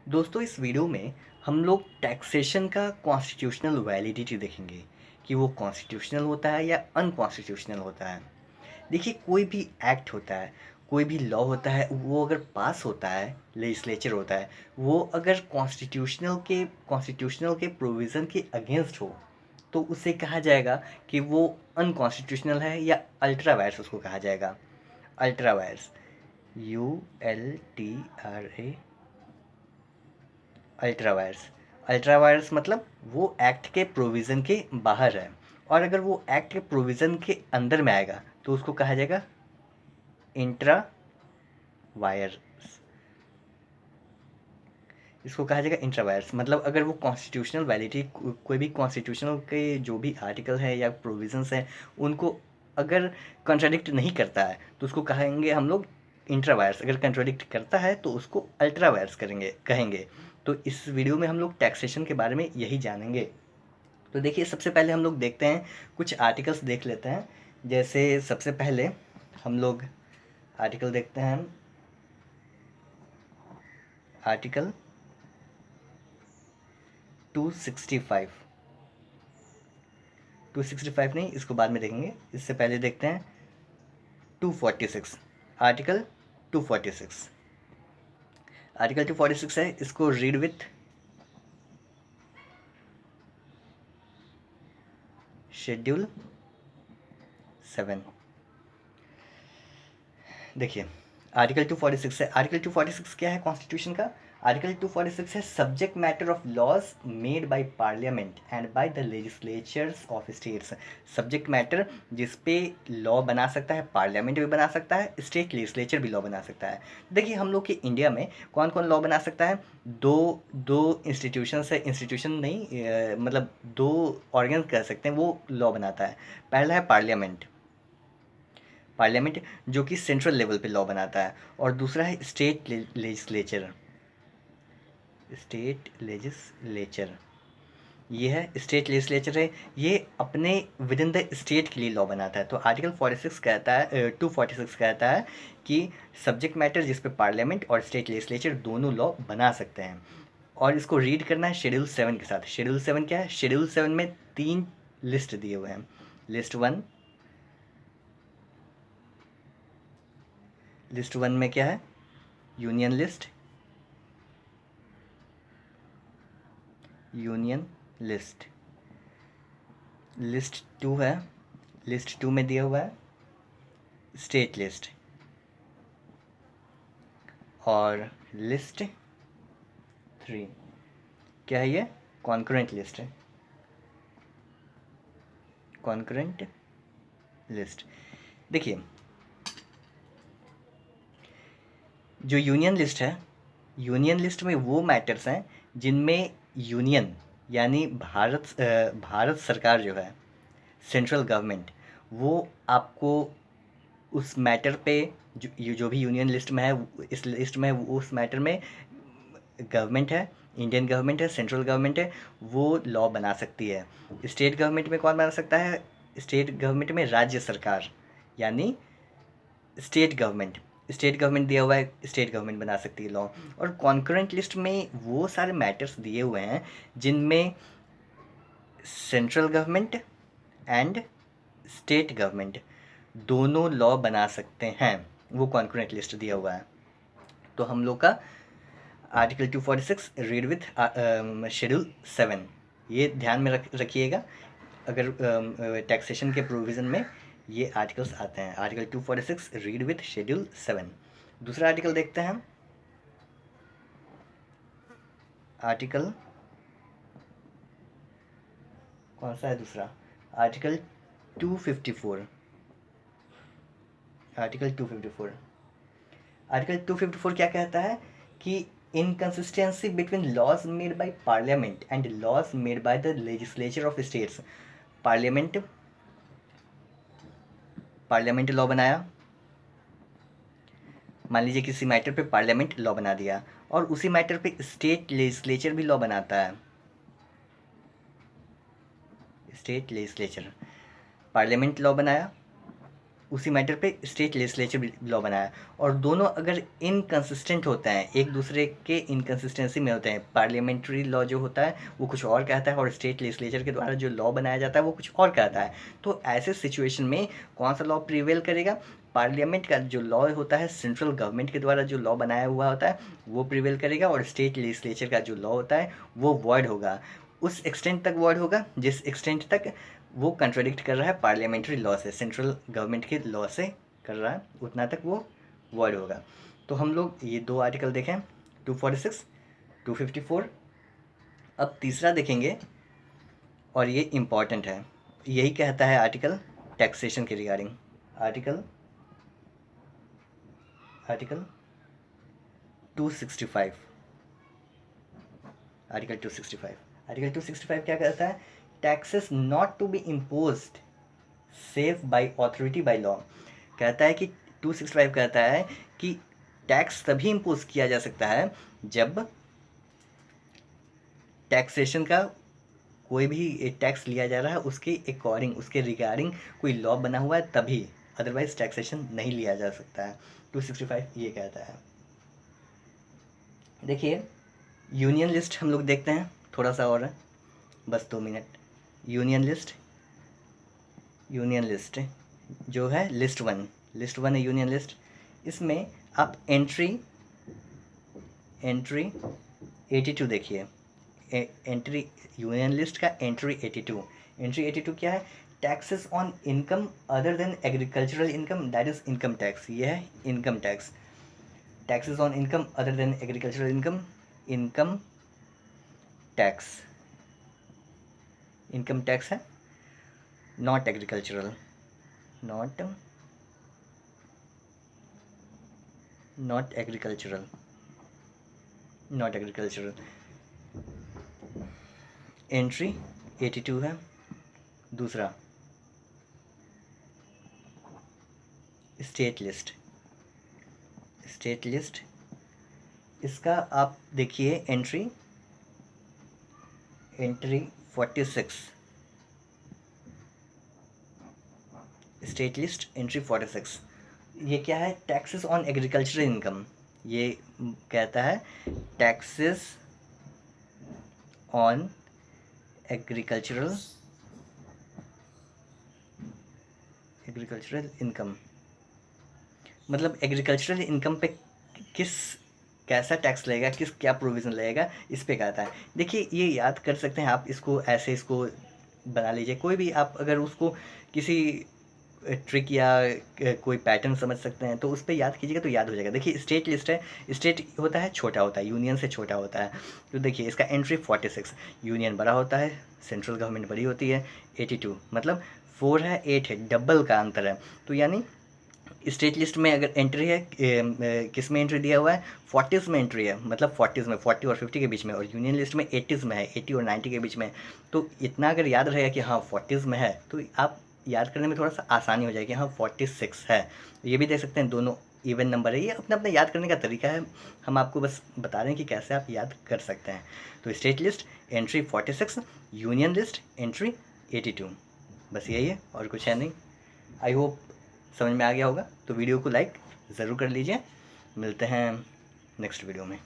दोस्तों इस वीडियो में हम लोग टैक्सेशन का कॉन्स्टिट्यूशनल वैलिडिटी देखेंगे कि वो कॉन्स्टिट्यूशनल होता है या अनकॉन्स्टिट्यूशनल होता है। देखिए कोई भी एक्ट होता है, कोई भी लॉ होता है, वो अगर पास होता है, लेजिस्लेचर होता है, वो अगर कॉन्स्टिट्यूशनल के प्रोविज़न के अगेंस्ट हो तो उसे कहा जाएगा कि वो अनकॉन्स्टिट्यूशनल है या अल्ट्रा वायर्स उसको कहा जाएगा। Ultra vires, ULTRA, ultra vires. Ultra vires मतलब वो एक्ट के प्रोविज़न के बाहर है, और अगर वो एक्ट के प्रोविज़न के अंदर में आएगा तो उसको कहा जाएगा इंट्रा वायर्स। इसको कहा जाएगा इंट्रा वायर्स, मतलब अगर वो कॉन्स्टिट्यूशनल वैलिडिटी, कोई भी कॉन्स्टिट्यूशनल के जो भी आर्टिकल है या प्रोविजंस हैं उनको अगर कंट्राडिक्ट नहीं करता है तो उसको कहेंगे हम लोग इंट्रा वायर्स। अगर कंट्राडिक्ट करता है तो उसको अल्ट्रा वायर्स कहेंगे। तो इस वीडियो में हम लोग टैक्सेशन के बारे में यही जानेंगे। तो देखिए सबसे पहले हम लोग देखते हैं, कुछ आर्टिकल्स देख लेते हैं। जैसे सबसे पहले हम लोग आर्टिकल देखते हैं, आर्टिकल 265। 265 नहीं, इसको बाद में देखेंगे, इससे पहले देखते हैं 246। आर्टिकल 246, आर्टिकल 246 है, इसको रीड विथ शेड्यूल 7। देखिए आर्टिकल 246 है। आर्टिकल 246 क्या है कॉन्स्टिट्यूशन का? आर्टिकल 246 है subject matter of laws made by parliament and by the legislatures of states. Subject matter जिस पे लॉ बना सकता है, पार्लियामेंट भी बना सकता है, स्टेट लेजिस्लेचर भी लॉ बना सकता है। देखिए हम लोग के इंडिया में कौन कौन लॉ बना सकता है? दो दो इंस्टीट्यूशंस है, इंस्टीट्यूशन नहीं मतलब दो ऑर्गन कह सकते हैं, वो लॉ बनाता है। पहला है पार्लियामेंट, पार्लियामेंट जो कि सेंट्रल लेवल पे लॉ बनाता है, और दूसरा है स्टेट लेजिस्लेचर। स्टेट लेजिस्लेचर, ये है स्टेट लेजिस्लेचर है, ये अपने विद इन द स्टेट के लिए लॉ बनाता है। तो आर्टिकल 46 कहता है 246 कहता है कि सब्जेक्ट मैटर जिस पे पार्लियामेंट और स्टेट लेजिस्लेचर दोनों लॉ बना सकते हैं। और इसको रीड करना है शेड्यूल 7 के साथ। शेड्यूल 7 क्या है? शेड्यूल 7 में 3 लिस्ट दिए हुए हैं। लिस्ट वन में क्या है? Union list, union list. List two है, लिस्ट टू में दिया हुआ है स्टेट लिस्ट। और लिस्ट थ्री क्या है? ये कॉन्करेंट लिस्ट है, कॉन्करेंट लिस्ट। देखिए जो यूनियन लिस्ट है, यूनियन लिस्ट में वो मैटर्स हैं जिनमें यूनियन यानी भारत सरकार जो है, सेंट्रल गवर्नमेंट, वो आपको उस मैटर पे जो भी यूनियन लिस्ट में है, इस लिस्ट में उस मैटर में गवर्नमेंट है, इंडियन गवर्नमेंट है, सेंट्रल गवर्नमेंट है, वो लॉ बना सकती है। स्टेट गवर्नमेंट में कौन बना सकता है? स्टेट गवर्नमेंट में राज्य सरकार यानी स्टेट गवर्नमेंट, स्टेट गवर्नमेंट दिया हुआ है, स्टेट गवर्नमेंट बना सकती है लॉ। और कॉन्करेंट लिस्ट में वो सारे मैटर्स दिए हुए हैं जिनमें central government and state government दोनों लॉ बना सकते हैं, वो कॉन्करेंट लिस्ट दिया हुआ है। तो हम लोग का आर्टिकल 246 रीड विथ शेड्यूल 7, ये ध्यान में रखिएगा। अगर टैक्सेशन के प्रोविज़न में ये आर्टिकल्स आते हैं। Article 246 read with schedule 7। दूसरा आर्टिकल देखते हैं, आर्टिकल कौन सा है दूसरा? आर्टिकल 254। आर्टिकल 254, आर्टिकल 254 क्या कहता है कि inconsistency between laws made by parliament and laws made by the legislature of states. Parliament parliament law बनाया, मान लीजिए किसी मैटर पे पार्लियामेंट लॉ बना दिया, और उसी मैटर पे स्टेट लेजिस्लेचर भी लॉ बनाता है। स्टेट लेजिस्लेचर, पार्लियामेंट लॉ बनाया, उसी मैटर पे स्टेट लेजिस्लेचर भी लॉ बनाया। और दोनों अगर इनकंसिस्टेंट होते हैं, एक दूसरे के इनकंसिस्टेंसी में होते हैं, पार्लियामेंट्री लॉ जो होता है वो कुछ और कहता है और स्टेट लेजिस्लेचर के द्वारा जो लॉ बनाया जाता है वो कुछ और कहता है, तो ऐसे सिचुएशन में कौन सा लॉ प्रिवेल करेगा? पार्लियामेंट का जो लॉ होता है, सेंट्रल गवर्नमेंट के द्वारा जो लॉ बनाया हुआ होता है वो प्रिवेल करेगा, और स्टेट लेजिस्लेचर का जो लॉ होता है वो वॉइड होगा। उस एक्सटेंट तक वॉइड होगा जिस एक्सटेंट तक वो कंट्राडिक्ट कर रहा है पार्लियामेंट्री लॉ से, सेंट्रल गवर्नमेंट के लॉ से कर रहा है, उतना तक वो वॉइड होगा। तो हम लोग ये दो आर्टिकल देखें, 246, 254। अब तीसरा देखेंगे और ये इम्पॉर्टेंट है, यही कहता है आर्टिकल टैक्सेशन के regarding. Article article 265, article 265, article 265 क्या कहता है? Taxes not to be imposed save by authority by law. कहता है कि 265 कहता है कि टैक्स तभी इम्पोज किया जा सकता है जब टैक्सेशन का कोई भी टैक्स लिया जा रहा है उसके अकॉर्डिंग, उसके रिगार्डिंग कोई लॉ बना हुआ है तभी, अदरवाइज टैक्सेशन नहीं लिया जा सकता है। 265 ये कहता है। देखिए यूनियन लिस्ट हम लोग देखते हैं थोड़ा सा और है, बस 2 मिनट। यूनियन लिस्ट, यूनियन लिस्ट जो है लिस्ट वन है यूनियन लिस्ट। इसमें आप एंट्री 82 देखिए, एंट्री यूनियन लिस्ट का एंट्री 82। एंट्री 82 क्या है? Taxes on income other than agricultural income, that is income tax. ये है income tax. Taxes on income other than agricultural income, income tax, income tax है, not agricultural, not not agricultural, not agricultural. Entry 82 है। दूसरा state list, state list इसका आप देखिए entry 46, state list entry 46। ये क्या है? Taxes on agricultural income. ये कहता है टैक्सेस ऑन एग्रीकल्चरल इनकम, मतलब एग्रीकल्चरल इनकम पे किस कैसा टैक्स लगेगा, किस क्या प्रोविज़न लगेगा, इस पे कहता है। देखिए ये याद कर सकते हैं आप, इसको ऐसे इसको बना लीजिए, कोई भी आप अगर उसको किसी ट्रिक या कोई पैटर्न समझ सकते हैं तो उस पर याद कीजिएगा तो याद हो जाएगा। देखिए स्टेट लिस्ट है, स्टेट होता है छोटा होता है, यूनियन से छोटा होता है। तो देखिए इसका एंट्री 46, यूनियन बड़ा होता है, सेंट्रल गवर्नमेंट बड़ी होती है। 82 मतलब 4 है 8 है, डबल का अंतर है। तो यानी स्टेट लिस्ट में अगर एंट्री है, किस में एंट्री दिया हुआ है? 40s में एंट्री है, मतलब 40s में, 40 और 50 के बीच में, और यूनियन लिस्ट में 80s में है, 80 और 90 के बीच में। तो इतना अगर याद रहेगा कि हाँ 40s में है तो आप याद करने में थोड़ा सा आसानी हो जाएगी। हाँ 46 है, ये भी देख सकते हैं, दोनों इवन नंबर है। ये अपना अपना याद करने का तरीका है, हम आपको बस बता रहे हैं कि कैसे आप याद कर सकते हैं। तो state list entry 46, union list entry 82, बस यही है और कुछ है नहीं। आई होप समझ में आ गया होगा। तो वीडियो को लाइक ज़रूर कर लीजिए, मिलते हैं नेक्स्ट वीडियो में।